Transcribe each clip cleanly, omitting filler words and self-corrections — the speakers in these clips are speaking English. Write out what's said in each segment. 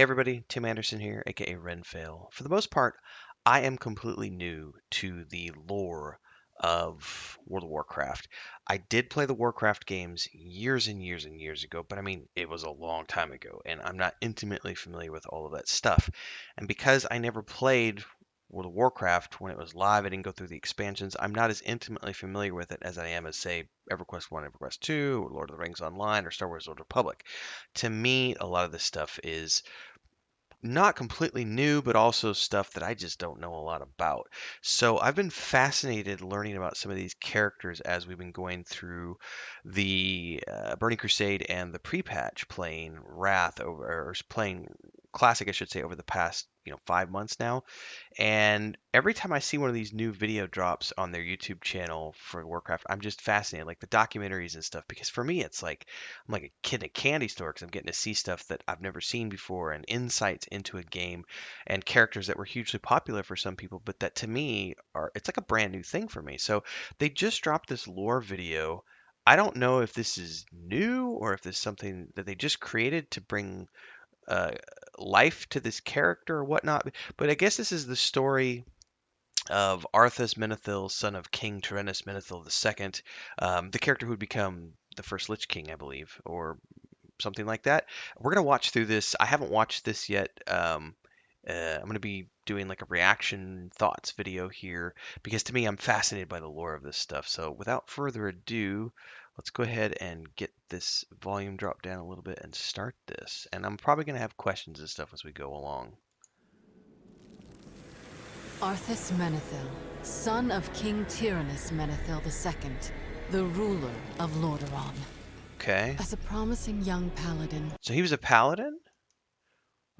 Hey everybody, Tim Anderson here, aka Renfail. For the most part, I am completely new to the lore of World of Warcraft. I did play the Warcraft games years and years and years ago, but I mean, it was a long time ago, and I'm not intimately familiar with all of that stuff. And because I never played World of Warcraft when it was live, I didn't go through the expansions, I'm not as intimately familiar with it as I am as, say, EverQuest 1, EverQuest 2, or Lord of the Rings Online, or Star Wars: Old Republic. To me, a lot of this stuff is not completely new, but also stuff that I just don't know a lot about. So I've been fascinated learning about some of these characters as we've been going through the Burning Crusade and the pre-patch, playing Wrath over, or playing Classic, I should say, over the past 5 months now. And every time I see one of these new video drops on their YouTube channel for Warcraft, I'm just fascinated, like the documentaries and stuff, because for me, it's like I'm like a kid in a candy store because I'm getting to see stuff that I've never seen before and insights into a game and characters that were hugely popular for some people, but that to me it's like a brand new thing for me. So they just dropped this lore video. I don't know if this is new or if this is something that they just created to bring uh, life to this character or whatnot. But I guess this is the story of Arthas Menethil, son of King Terenas Menethil II, the character who would become the first Lich King, I believe, or something like that. We're gonna watch through this. I haven't watched this yet. I'm gonna be doing like a reaction thoughts video here because to me, I'm fascinated by the lore of this stuff. So without further ado, let's go ahead and get this volume dropped down a little bit and start this. And I'm probably gonna have questions and stuff as we go along. Arthas Menethil, son of King Terenas Menethil II, the ruler of Lordaeron. Okay. As a promising young paladin. So he was a paladin?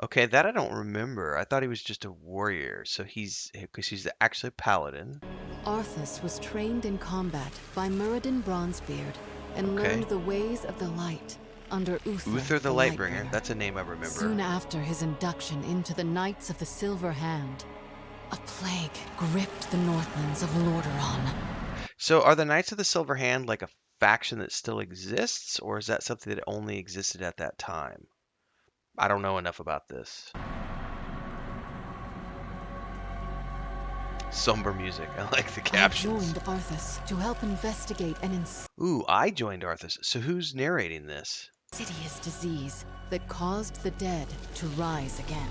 Okay, that I don't remember. I thought he was just a warrior. So because he's actually a paladin. Arthas was trained in combat by Muradin Bronzebeard and Okay. learned the ways of the light under Uther, Uther the Lightbringer. That's a name I remember. Soon after his induction into the Knights of the Silver Hand, a plague gripped the Northlands of Lordaeron. So are the Knights of the Silver Hand like a faction that still exists, or is that something that only existed at that time? I don't know enough about this. Somber music. I like the captions. I joined Arthas to help investigate an Ooh, I joined Arthas. So who's narrating this? insidious disease that caused the dead to rise again.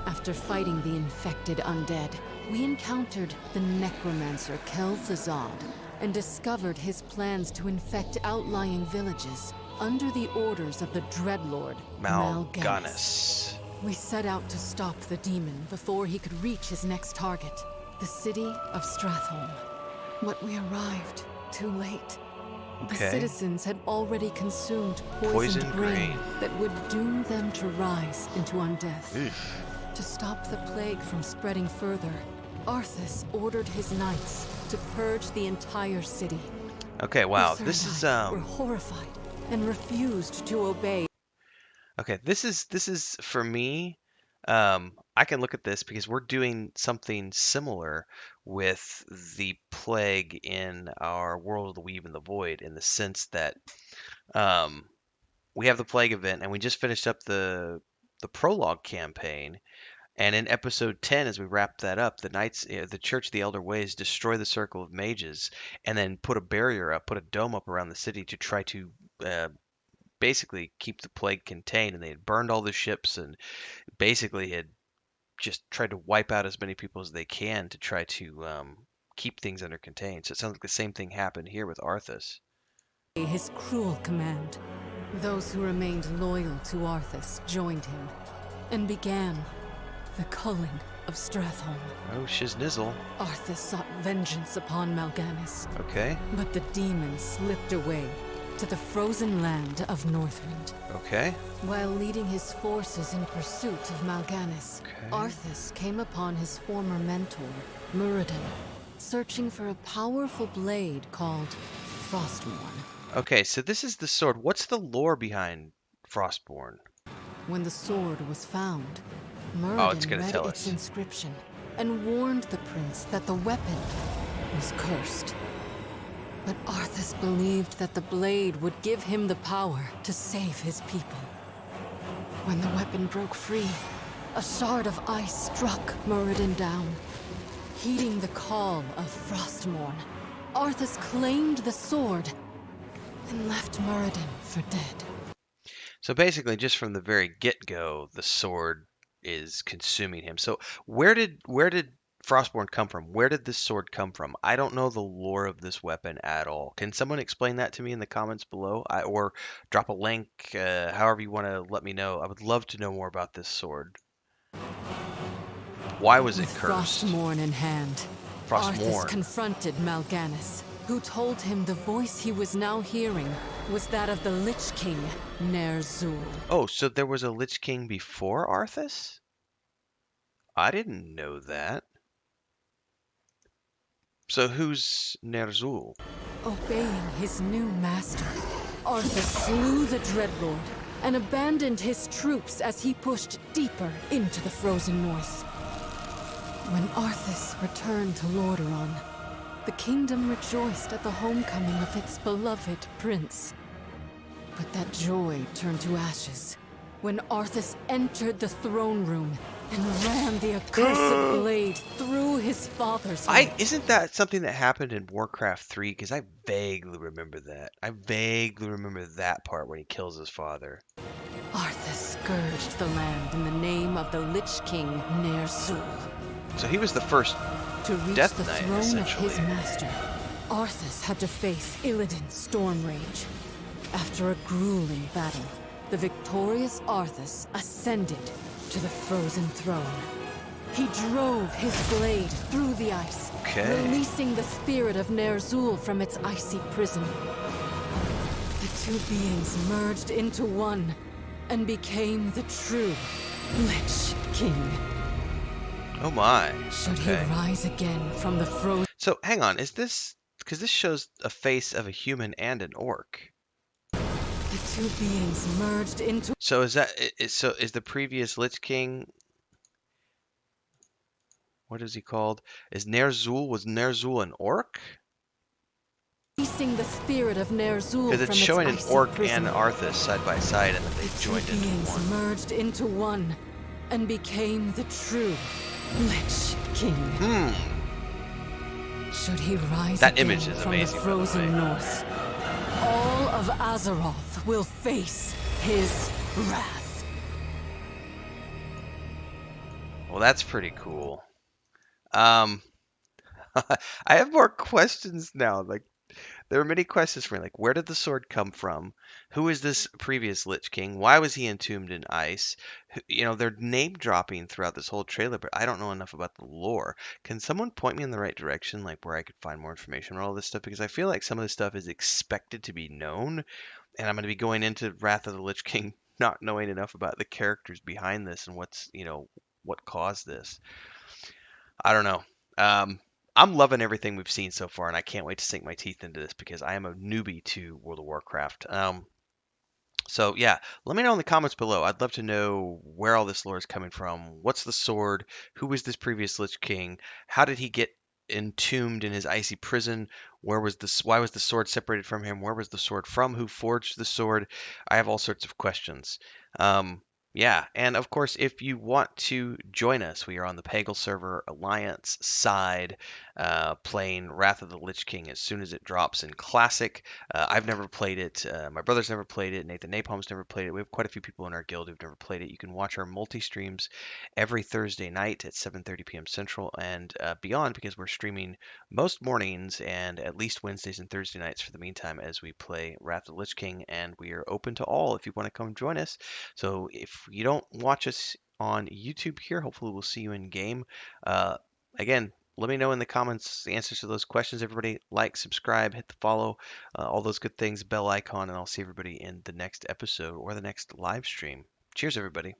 After fighting the infected undead, we encountered the necromancer Kel'Thuzad and discovered his plans to infect outlying villages under the orders of the Dreadlord Mal'Ganis. We set out to stop the demon before he could reach his next target, the city of Stratholme. But we arrived too late. The citizens had already consumed poisoned grain that would doom them to rise into undeath. Oof. To stop the plague from spreading further, Arthas ordered his knights to purge the entire city. Okay, wow. Uther This and is I were horrified and refused to obey. Okay, this is for me. I can look at this because we're doing something similar with the plague in our World of the Weave and the Void, in the sense that um, we have the plague event, and we just finished up the prologue campaign. And in episode 10, as we wrap that up, the knights, the Church of the Elder Ways, destroy the Circle of Mages, and then put a barrier up, put a dome up around the city to try to basically keep the plague contained. And they had burned all the ships and basically had just tried to wipe out as many people as they can to try to keep things under contained. So it sounds like the same thing happened here with Arthas. His cruel command. Those who remained loyal to Arthas joined him and began the culling of Stratholme. Oh, shiznizzle. Arthas sought vengeance upon Mal'Ganis. Okay. But the demon slipped away to the frozen land of Northrend. Okay. While leading his forces in pursuit of Mal'Ganis, Okay. Arthas came upon his former mentor, Muradin, searching for a powerful blade called Frostmourne. Okay, so this is the sword. What's the lore behind Frostborn? When the sword was found, it's Muradin gonna read tell its us. inscription and warned the prince that the weapon was cursed. But Arthas believed that the blade would give him the power to save his people. When the weapon broke free, a shard of ice struck Muradin down. Heeding the call of Frostmourne, Arthas claimed the sword and left Muradin for dead. So basically, just from the very get-go, the sword is consuming him. So where did Frostborn come from? Where did this sword come from? I don't know the lore of this weapon at all. Can someone explain that to me in the comments below? Or drop a link, however you want to let me know. I would love to know more about this sword. Why was With it cursed? Frostmourne in hand, Arthas Frostmourne. confronted Mal'Ganis, who told him the voice he was now hearing was that of the Lich King, Ner'zhul. Oh, so there was a Lich King before Arthas? I didn't know that. So who's Ner'zhul? Obeying his new master, Arthas slew the Dreadlord and abandoned his troops as he pushed deeper into the frozen north. When Arthas returned to Lordaeron, the kingdom rejoiced at the homecoming of its beloved prince. But that joy turned to ashes when Arthas entered the throne room and ran the accursed blade through his father's heart. Isn't that something that happened in Warcraft 3? Because I vaguely remember that. I vaguely remember that part when he kills his father. Arthas scourged the land in the name of the Lich King, Ner'zhul. So he was the first To reach Death the Knight, throne of essentially. his master, Arthas had to face Illidan's storm rage. After a grueling battle, the victorious Arthas ascended to the frozen throne. He drove his blade through the ice, Okay. releasing the spirit of Ner'zhul from its icy prison. The two beings merged into one and became the true Lich King. Oh my. Should Okay. he rise again from the frozen... So hang on, is this because this shows a face of a human and an orc? The two beings merged into... So is the previous Lich King, what is he called? Was Ner'zhul an orc? Releasing the spirit of Ner'zhul Because it's from its showing an icy orc prison. and Arthas side by side, and then The they two joined into beings one. merged into one and became the true Lich King. Should he rise That again image is from amazing, the by the frozen way. north, all of Azeroth will face his wrath. Well, that's pretty cool. Um, I have more questions now. Like, there are many questions for me. Like, where did the sword come from? Who is this previous Lich King? Why was he entombed in ice? They're name dropping throughout this whole trailer, but I don't know enough about the lore. Can someone point me in the right direction, like where I could find more information on all this stuff? Because I feel like some of this stuff is expected to be known, and I'm going to be going into Wrath of the Lich King not knowing enough about the characters behind this and what caused this. I don't know. I'm loving everything we've seen so far, and I can't wait to sink my teeth into this because I am a newbie to World of Warcraft. So yeah, let me know in the comments below. I'd love to know where all this lore is coming from. What's the sword? Who was this previous Lich King? How did he get entombed in his icy prison? Why was the sword separated from him? Where was the sword from? Who forged the sword? I have all sorts of questions. Um, yeah, and of course, if you want to join us, we are on the Pagle server Alliance side, playing Wrath of the Lich King as soon as it drops in Classic. I've never played it. My brother's never played it. Nathan Napalm's never played it. We have quite a few people in our guild who've never played it. You can watch our multi-streams every Thursday night at 7:30 p.m. Central and beyond, because we're streaming most mornings and at least Wednesdays and Thursday nights for the meantime as we play Wrath of the Lich King, and we are open to all if you want to come join us. So if you don't watch us on YouTube here, hopefully we'll see you in game. Again, let me know in the comments the answers to those questions. Everybody, like, subscribe, hit the follow, all those good things, bell icon, and I'll see everybody in the next episode or the next live stream. Cheers, everybody.